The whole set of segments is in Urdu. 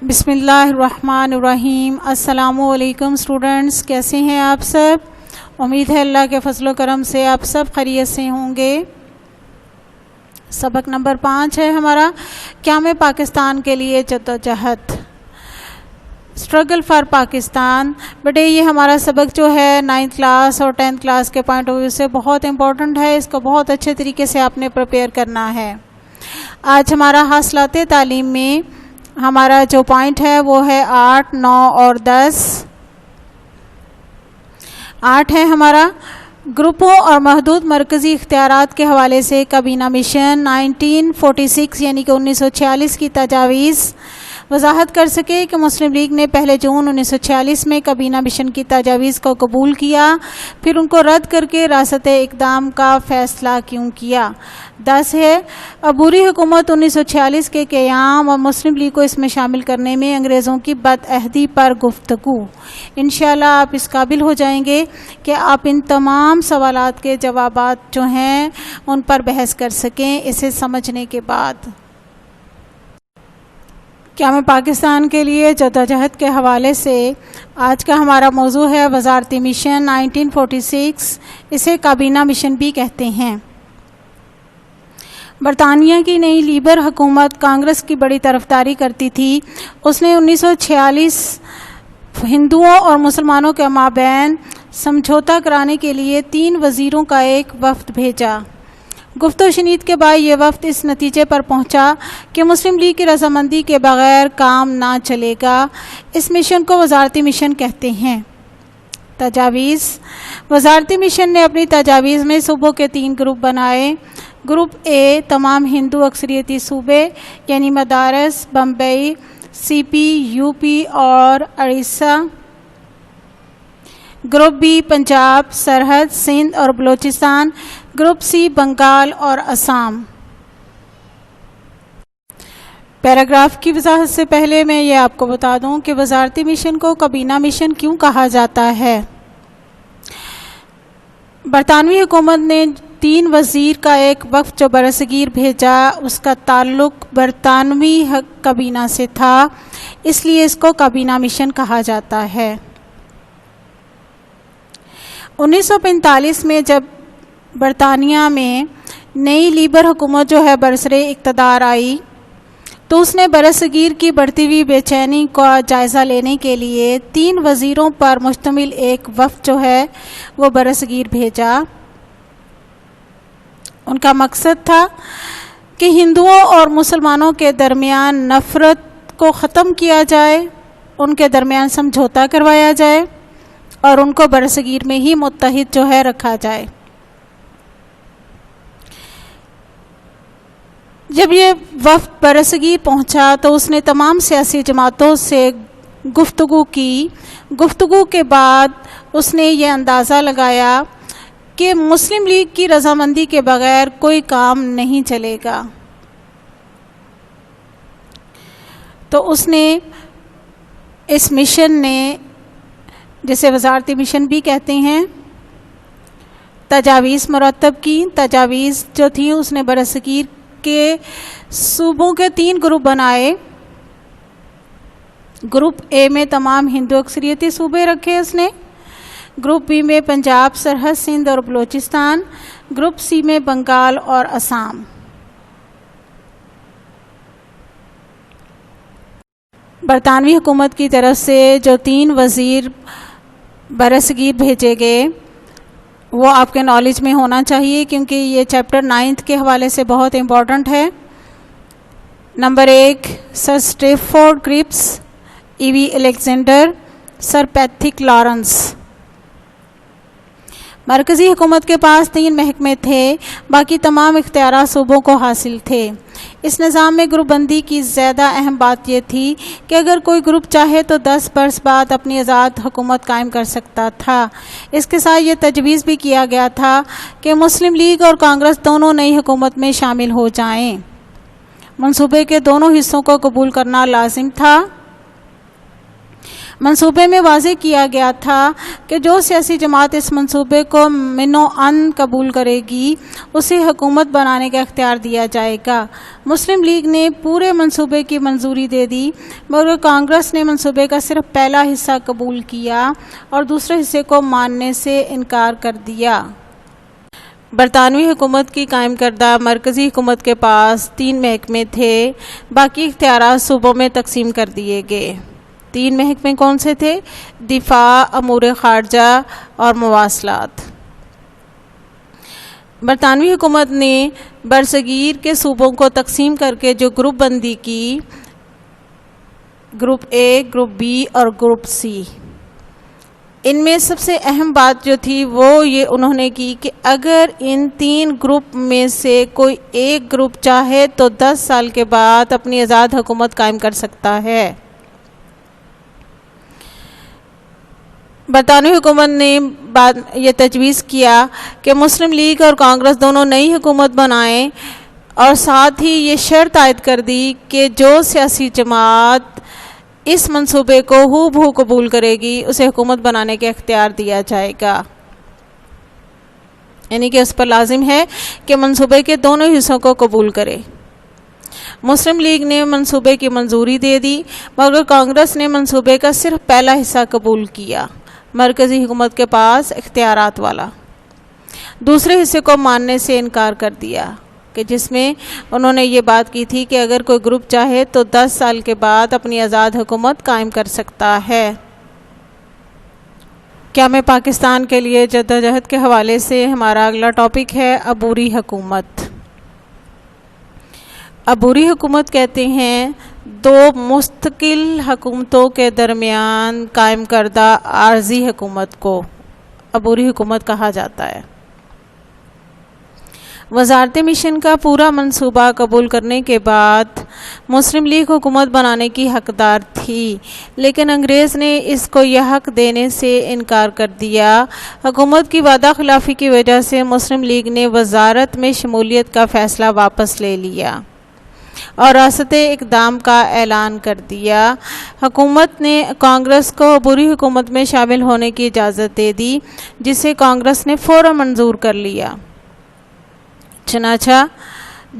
بسم اللہ الرحمن الرحیم۔ السلام علیکم اسٹوڈنٹس، کیسے ہیں آپ سب؟ امید ہے اللہ کے فضل و کرم سے آپ سب خیریت سے ہوں گے۔ سبق نمبر 5 ہے ہمارا قیام پاکستان کے لیے جدوجہد، اسٹرگل فار پاکستان۔ بیٹے یہ ہمارا سبق جو ہے 9th کلاس اور 10th کلاس کے پوائنٹ آف ویو سے بہت امپورٹنٹ ہے، اس کو بہت اچھے طریقے سے آپ نے پریپیئر کرنا ہے۔ آج ہمارا حاصلات تعلیم میں ہمارا جو پوائنٹ ہے وہ ہے 8، 9 اور 10۔ 8 ہے ہمارا گروپوں اور محدود مرکزی اختیارات کے حوالے سے کابینہ مشن 1946 یعنی کہ 1946 کی تجاویز وضاحت کر سکے کہ مسلم لیگ نے پہلے جون 1946 میں کابینہ مشن کی تجاویز کو قبول کیا، پھر ان کو رد کر کے ریاست اقدام کا فیصلہ کیوں کیا۔ 10 ہے عبوری حکومت 1946 کے قیام اور مسلم لیگ کو اس میں شامل کرنے میں انگریزوں کی بدعہدی پر گفتگو۔ انشاءاللہ آپ اس قابل ہو جائیں گے کہ آپ ان تمام سوالات کے جوابات جو ہیں ان پر بحث کر سکیں اسے سمجھنے کے بعد۔ قیام پاکستان کے لیے جدوجہد کے حوالے سے آج کا ہمارا موضوع ہے وزارتی مشن 1946، اسے کابینہ مشن بھی کہتے ہیں۔ برطانیہ کی نئی لیبر حکومت کانگریس کی بڑی طرفداری کرتی تھی۔ اس نے 1946 ہندوؤں اور مسلمانوں کے مابین سمجھوتا کرانے کے لیے 3 وزیروں کا ایک وفد بھیجا۔ گفت و شنید کے بعد یہ وفد اس نتیجے پر پہنچا کہ مسلم لیگ کی رضامندی کے بغیر کام نہ چلے گا۔ اس مشن کو وزارتی مشن کہتے ہیں۔ تجاویز: وزارتی مشن نے اپنی تجاویز میں صوبوں کے 3 گروپ بنائے۔ گروپ اے تمام ہندو اکثریتی صوبے یعنی مدارس، بمبئی، سی پی، یو پی اور اڑیسہ۔ گروپ بی پنجاب، سرحد، سندھ اور بلوچستان۔ گروپ سی بنگال اور آسام۔ پیراگراف کی وضاحت سے پہلے میں یہ آپ کو بتا دوں کہ وزارتی مشن کو کابینہ مشن کیوں کہا جاتا ہے۔ برطانوی حکومت نے 3 وزیر کا ایک وفد جو برصغیر بھیجا، اس کا تعلق برطانوی کابینہ سے تھا، اس لیے اس کو کابینہ مشن کہا جاتا ہے۔ 1945 میں جب برطانیہ میں نئی لیبر حکومت جو ہے برسر اقتدار آئی تو اس نے برصغیر کی بڑھتی ہوئی بے چینی کا جائزہ لینے کے لیے 3 وزیروں پر مشتمل ایک وفد جو ہے وہ برصغیر بھیجا۔ ان کا مقصد تھا کہ ہندوؤں اور مسلمانوں کے درمیان نفرت کو ختم کیا جائے، ان کے درمیان سمجھوتا کروایا جائے اور ان کو برصغیر میں ہی متحد جو ہے رکھا جائے۔ جب یہ وفد برصغیر پہنچا تو اس نے تمام سیاسی جماعتوں سے گفتگو کی۔ گفتگو کے بعد اس نے یہ اندازہ لگایا کہ مسلم لیگ کی رضامندی کے بغیر کوئی کام نہیں چلے گا، تو اس نے اس مشن نے، جسے وزارتی مشن بھی کہتے ہیں، تجاویز مرتب کی۔ تجاویز جو تھیں اس نے برصغیر کے صوبوں کے 3 گروپ بنائے۔ گروپ اے میں تمام ہندو اکثریتی صوبے رکھے اس نے۔ گروپ بی میں پنجاب، سرحد، سندھ اور بلوچستان۔ گروپ سی میں بنگال اور آسام۔ برطانوی حکومت کی طرف سے جو 3 وزیر برصغیر بھیجے گئے وہ آپ کے نالج میں ہونا چاہیے کیونکہ یہ چیپٹر 9 کے حوالے سے بہت امپورٹنٹ ہے۔ نمبر 1 سر اسٹیفورڈ کرپس، ای وی الیگزینڈر، سر پیتھک لارنس۔ مرکزی حکومت کے پاس 3 محکمے تھے، باقی تمام اختیارات صوبوں کو حاصل تھے۔ اس نظام میں گروپ بندی کی زیادہ اہم بات یہ تھی کہ اگر کوئی گروپ چاہے تو 10 برس بعد اپنی آزاد حکومت قائم کر سکتا تھا۔ اس کے ساتھ یہ تجویز بھی کیا گیا تھا کہ مسلم لیگ اور کانگریس دونوں نئی حکومت میں شامل ہو جائیں۔ منصوبے کے دونوں حصوں کو قبول کرنا لازم تھا۔ منصوبے میں واضح کیا گیا تھا کہ جو سیاسی جماعت اس منصوبے کو منو عن قبول کرے گی اسے حکومت بنانے کا اختیار دیا جائے گا۔ مسلم لیگ نے پورے منصوبے کی منظوری دے دی، مگر کانگریس نے منصوبے کا صرف پہلا حصہ قبول کیا اور دوسرے حصے کو ماننے سے انکار کر دیا۔ برطانوی حکومت کی قائم کردہ مرکزی حکومت کے پاس 3 محکمے تھے، باقی اختیارات صوبوں میں تقسیم کر دیے گئے۔ 3 محکمے کون سے تھے؟ دفاع، امور خارجہ اور مواصلات۔ برطانوی حکومت نے برصغیر کے صوبوں کو تقسیم کر کے جو گروپ بندی کی، گروپ اے، گروپ بی اور گروپ سی، ان میں سب سے اہم بات جو تھی وہ یہ انہوں نے کی کہ اگر ان 3 گروپ میں سے کوئی ایک گروپ چاہے تو 10 سال کے بعد اپنی آزاد حکومت قائم کر سکتا ہے۔ برطانوی حکومت نے یہ تجویز کیا کہ مسلم لیگ اور کانگریس دونوں نئی حکومت بنائیں اور ساتھ ہی یہ شرط عائد کر دی کہ جو سیاسی جماعت اس منصوبے کو ہو بہو قبول کرے گی اسے حکومت بنانے کا اختیار دیا جائے گا، یعنی کہ اس پر لازم ہے کہ منصوبے کے دونوں حصوں کو قبول کرے۔ مسلم لیگ نے منصوبے کی منظوری دے دی، مگر کانگریس نے منصوبے کا صرف پہلا حصہ قبول کیا، مرکزی حکومت کے پاس اختیارات والا۔ دوسرے حصے کو ماننے سے انکار کر دیا، کہ جس میں انہوں نے یہ بات کی تھی کہ اگر کوئی گروپ چاہے تو 10 سال کے بعد اپنی آزاد حکومت قائم کر سکتا ہے۔ قیام پاکستان کے لیے جدوجہد کے حوالے سے ہمارا اگلا ٹاپک ہے عبوری حکومت۔ عبوری حکومت کہتے ہیں 2 مستقل حکومتوں کے درمیان قائم کردہ عارضی حکومت کو عبوری حکومت کہا جاتا ہے۔ وزارت مشن کا پورا منصوبہ قبول کرنے کے بعد مسلم لیگ حکومت بنانے کی حقدار تھی، لیکن انگریز نے اس کو یہ حق دینے سے انکار کر دیا۔ حکومت کی وعدہ خلافی کی وجہ سے مسلم لیگ نے وزارت میں شمولیت کا فیصلہ واپس لے لیا اور راست اقدام کا اعلان کر دیا۔ حکومت نے کانگریس کو عبوری حکومت میں شامل ہونے کی اجازت دے دی، جسے کانگریس نے فوراً منظور کر لیا۔ چنانچہ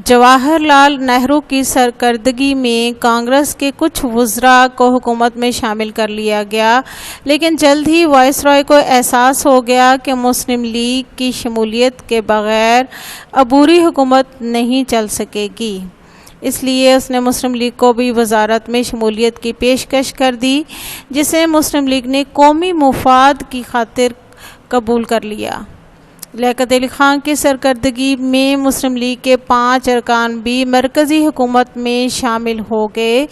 جواہر لال نہرو کی سرکردگی میں کانگریس کے کچھ وزراء کو حکومت میں شامل کر لیا گیا، لیکن جلد ہی وائس رائے کو احساس ہو گیا کہ مسلم لیگ کی شمولیت کے بغیر عبوری حکومت نہیں چل سکے گی، اس لیے اس نے مسلم لیگ کو بھی وزارت میں شمولیت کی پیشکش کر دی، جسے مسلم لیگ نے قومی مفاد کی خاطر قبول کر لیا۔ لیاقت علی خان کی سرکردگی میں مسلم لیگ کے 5 ارکان بھی مرکزی حکومت میں شامل ہو گئے۔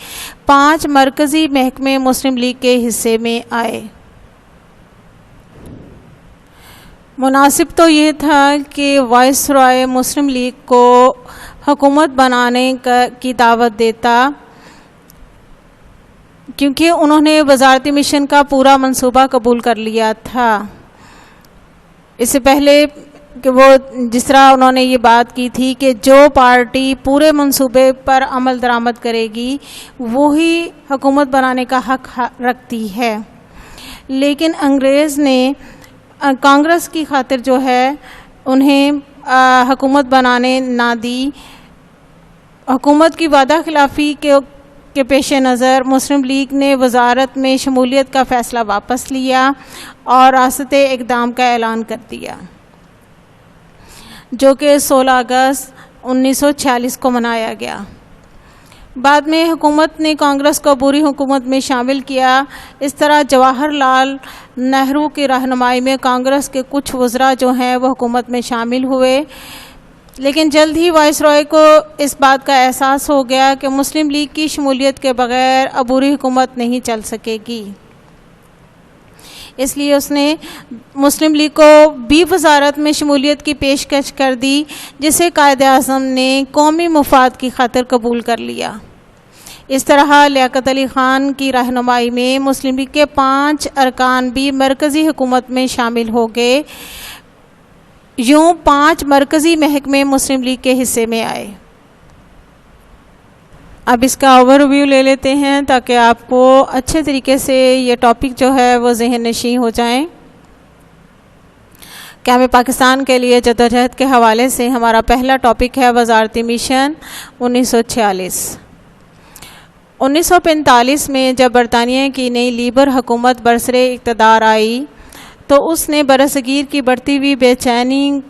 5 مرکزی محکمے مسلم لیگ کے حصے میں آئے۔ مناسب تو یہ تھا کہ وائس رائے مسلم لیگ کو حکومت بنانے کی دعوت دیتا، کیونکہ انہوں نے وزارتی مشن کا پورا منصوبہ قبول کر لیا تھا۔ اس سے پہلے کہ وہ جس طرح انہوں نے یہ بات کی تھی کہ جو پارٹی پورے منصوبے پر عمل درآمد کرے گی وہی حکومت بنانے کا حق رکھتی ہے، لیکن انگریز نے کانگریس کی خاطر جو ہے انہیں حکومت بنانے نہ دی۔ حکومت کی وعدہ خلافی کے پیش نظر مسلم لیگ نے وزارت میں شمولیت کا فیصلہ واپس لیا اور راست اقدام کا اعلان کر دیا، جو کہ 16 اگست 1946 کو منایا گیا۔ بعد میں حکومت نے کانگریس کو عبوری حکومت میں شامل کیا۔ اس طرح جواہر لال نہرو کی رہنمائی میں کانگریس کے کچھ وزراء جو ہیں وہ حکومت میں شامل ہوئے، لیکن جلد ہی وائس رائے کو اس بات کا احساس ہو گیا کہ مسلم لیگ کی شمولیت کے بغیر عبوری حکومت نہیں چل سکے گی، اس لیے اس نے مسلم لیگ کو بھی وزارت میں شمولیت کی پیشکش کر دی، جسے قائد اعظم نے قومی مفاد کی خاطر قبول کر لیا۔ اس طرح لیاقت علی خان کی رہنمائی میں مسلم لیگ کے 5 ارکان بھی مرکزی حکومت میں شامل ہو گئے۔ یوں 5 مرکزی محکمے مسلم لیگ کے حصے میں آئے۔ اب اس کا اوور ویو لے لیتے ہیں تاکہ آپ کو اچھے طریقے سے یہ ٹاپک جو ہے وہ ذہن نشین ہو جائیں۔ قیام پاکستان کے لیے جدوجہد کے حوالے سے ہمارا پہلا ٹاپک ہے وزارتی مشن 1946۔ 1945 میں جب برطانیہ کی نئی لیبر حکومت برسر اقتدار آئی تو اس نے برصغیر کی بڑھتی ہوئی بے چینی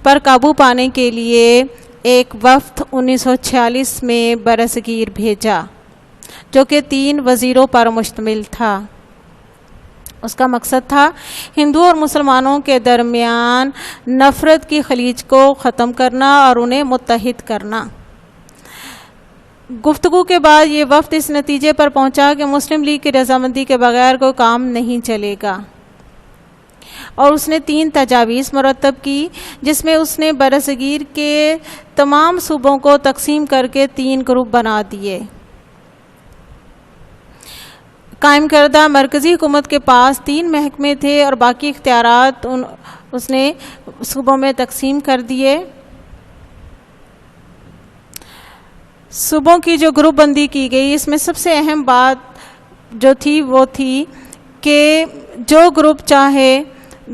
پر قابو پانے کے لیے ایک وفد 1946 میں برصغیر بھیجا جو کہ 3 وزیروں پر مشتمل تھا۔ اس کا مقصد تھا ہندوؤں اور مسلمانوں کے درمیان نفرت کی خلیج کو ختم کرنا اور انہیں متحد کرنا۔ گفتگو کے بعد یہ وفد اس نتیجے پر پہنچا کہ مسلم لیگ کی رضامندی کے بغیر کوئی کام نہیں چلے گا، اور اس نے 3 تجاویز مرتب کی جس میں اس نے برصغیر کے تمام صوبوں کو تقسیم کر کے 3 گروپ بنا دیے۔ قائم کردہ مرکزی حکومت کے پاس 3 محکمے تھے اور باقی اختیارات اس نے صوبوں میں تقسیم کر دیے۔ صوبوں کی جو گروپ بندی کی گئی، اس میں سب سے اہم بات جو تھی وہ تھی کہ جو گروپ چاہے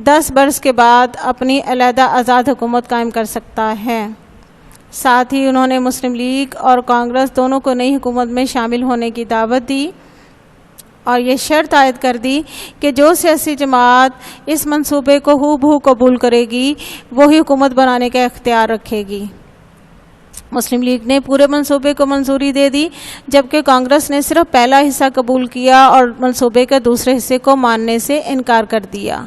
10 برس کے بعد اپنی علیحدہ آزاد حکومت قائم کر سکتا ہے۔ ساتھ ہی انہوں نے مسلم لیگ اور کانگریس دونوں کو نئی حکومت میں شامل ہونے کی دعوت دی اور یہ شرط عائد کر دی کہ جو سیاسی جماعت اس منصوبے کو ہو بہو قبول کرے گی وہی حکومت بنانے کا اختیار رکھے گی۔ مسلم لیگ نے پورے منصوبے کو منظوری دے دی جبکہ کانگریس نے صرف پہلا حصہ قبول کیا اور منصوبے کے دوسرے حصے کو ماننے سے انکار کر دیا۔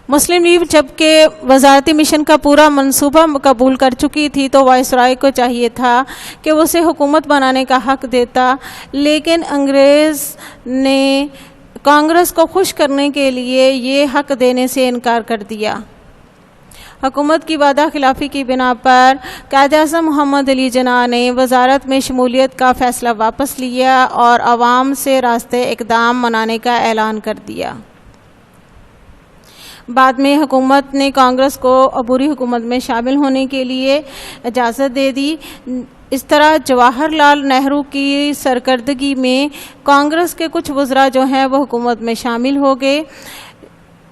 مسلم لیگ جبکہ وزارتی مشن کا پورا منصوبہ قبول کر چکی تھی تو وائسرائے کو چاہیے تھا کہ وہ اسے حکومت بنانے کا حق دیتا، لیکن انگریز نے کانگریس کو خوش کرنے کے لیے یہ حق دینے سے انکار کر دیا۔ حکومت کی وعدہ خلافی کی بنا پر قائد اعظم محمد علی جناح نے وزارت میں شمولیت کا فیصلہ واپس لیا اور عوام سے راستے اقدام منانے کا اعلان کر دیا۔ بعد میں حکومت نے کانگریس کو عبوری حکومت میں شامل ہونے کے لیے اجازت دے دی۔ اس طرح جواہر لال نہرو کی سرکردگی میں کانگریس کے کچھ وزراء جو ہیں وہ حکومت میں شامل ہو گئے،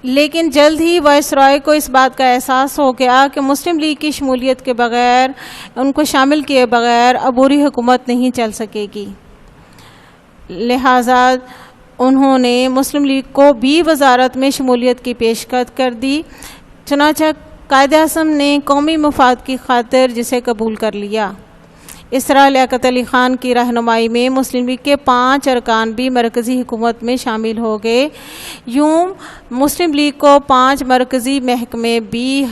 لیکن جلد ہی وائسرائے کو اس بات کا احساس ہو گیا کہ مسلم لیگ کی شمولیت کے بغیر، ان کو شامل کیے بغیر عبوری حکومت نہیں چل سکے گی۔ لہٰذا انہوں نے مسلم لیگ کو بھی وزارت میں شمولیت کی پیشکش کر دی، چنانچہ قائد اعظم نے قومی مفاد کی خاطر جسے قبول کر لیا۔ اس طرح لیاقت علی خان کی رہنمائی میں مسلم لیگ کے 5 ارکان بھی مرکزی حکومت میں شامل ہو گئے۔ یوں مسلم لیگ کو 5 مرکزی محکمے بھی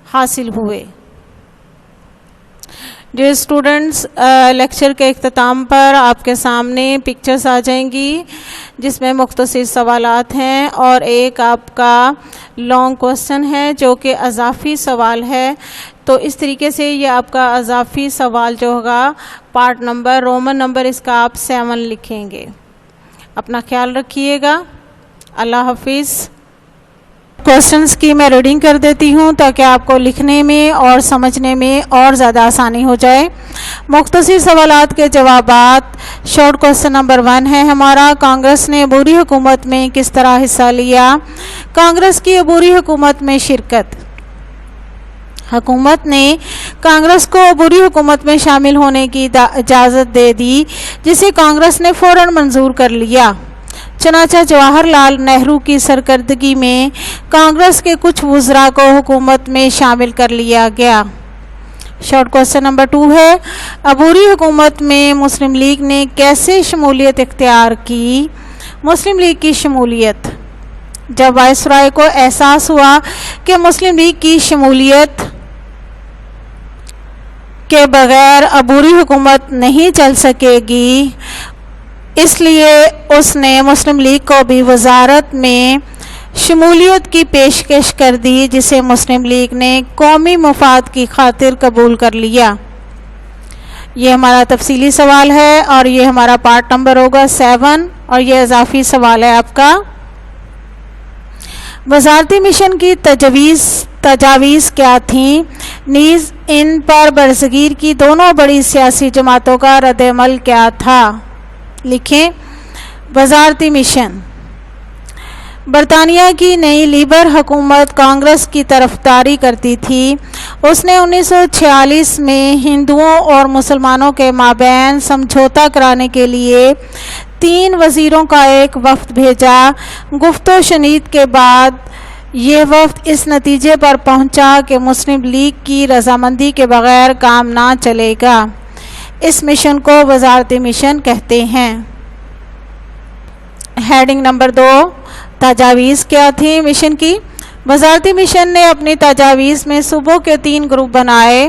حاصل ہوئے۔ جو اسٹوڈنٹس لیکچر کے اختتام پر آپ کے سامنے پکچرز آ جائیں گی جس میں مختصر سوالات ہیں اور ایک آپ کا لانگ کوسچن ہے جو کہ اضافی سوال ہے، تو اس طریقے سے یہ آپ کا اضافی سوال جو ہوگا پارٹ نمبر رومن نمبر اس کا آپ 7 لکھیں گے۔ اپنا خیال رکھیے گا۔ اللہ حافظ۔ کوسچنز کی میں ریڈنگ کر دیتی ہوں تاکہ آپ کو لکھنے میں اور سمجھنے میں اور زیادہ آسانی ہو جائے۔ مختصر سوالات کے جوابات۔ شارٹ کوسچن نمبر 1 ہے ہمارا، کانگریس نے عبوری حکومت میں کس طرح حصہ لیا؟ کانگریس کی عبوری حکومت میں شرکت۔ حکومت نے کانگریس کو عبوری حکومت میں شامل ہونے کی اجازت دے دی جسے کانگریس نے فوراً منظور کر لیا۔ چنانچہ جواہر لال نہرو کی سرکردگی میں کانگریس کے کچھ وزراء کو حکومت میں شامل کر لیا گیا۔ شارٹ کوسچن نمبر 2 ہے، عبوری حکومت میں مسلم لیگ نے کیسے شمولیت اختیار کی؟ مسلم لیگ کی شمولیت، جب وائسرائے کو احساس ہوا کہ مسلم لیگ کی شمولیت کے بغیر عبوری حکومت نہیں چل سکے گی، اس لیے اس نے مسلم لیگ کو بھی وزارت میں شمولیت کی پیشکش کر دی جسے مسلم لیگ نے قومی مفاد کی خاطر قبول کر لیا۔ یہ ہمارا تفصیلی سوال ہے اور یہ ہمارا پارٹ نمبر ہوگا 7 اور یہ اضافی سوال ہے آپ کا۔ وزارتی مشن کی تجاویز کیا تھیں؟ نیز ان پر برصغیر کی دونوں بڑی سیاسی جماعتوں کا رد عمل کیا تھا؟ لکھیں۔ وزارتی مشن۔ برطانیہ کی نئی لیبر حکومت کانگریس کی طرفداری کرتی تھی۔ اس نے 1946 میں ہندوؤں اور مسلمانوں کے مابین سمجھوتا کرانے کے لیے 3 وزیروں کا ایک وفد بھیجا۔ گفت و شنید کے بعد یہ وفد اس نتیجے پر پہنچا کہ مسلم لیگ کی رضامندی کے بغیر کام نہ چلے گا۔ اس مشن کو وزارتی مشن کہتے ہیں۔ ہیڈنگ نمبر 2، تجاویز کیا تھیں مشن کی؟ وزارتی مشن نے اپنی تجاویز میں صوبوں کے 3 گروپ بنائے۔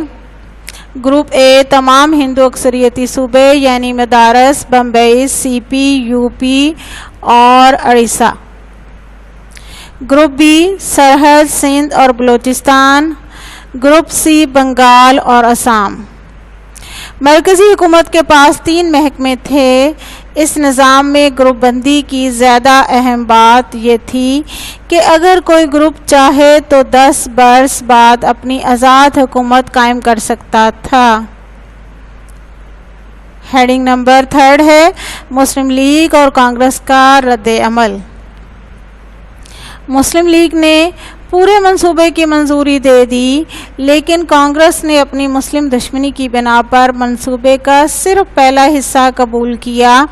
گروپ اے تمام ہندو اکثریتی صوبے یعنی مدارس، بمبئی، سی پی، یو پی اور اڑیسہ۔ گروپ بی سرحد، سندھ اور بلوچستان۔ گروپ سی بنگال اور آسام۔ مرکزی حکومت کے پاس 3 محکمے تھے۔ اس نظام میں گروپ بندی کی زیادہ اہم بات یہ تھی کہ اگر کوئی گروپ چاہے تو 10 برس بعد اپنی آزاد حکومت قائم کر سکتا تھا۔ ہیڈنگ نمبر 3 ہے مسلم لیگ اور کانگریس کا رد عمل۔ مسلم لیگ نے پورے منصوبے کی منظوری دے دی، لیکن کانگریس نے اپنی مسلم دشمنی کی بنا پر منصوبے کا صرف پہلا حصہ قبول کیا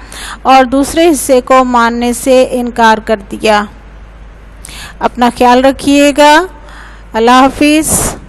اور دوسرے حصے کو ماننے سے انکار کر دیا۔ اپنا خیال رکھیے گا۔ اللہ حافظ۔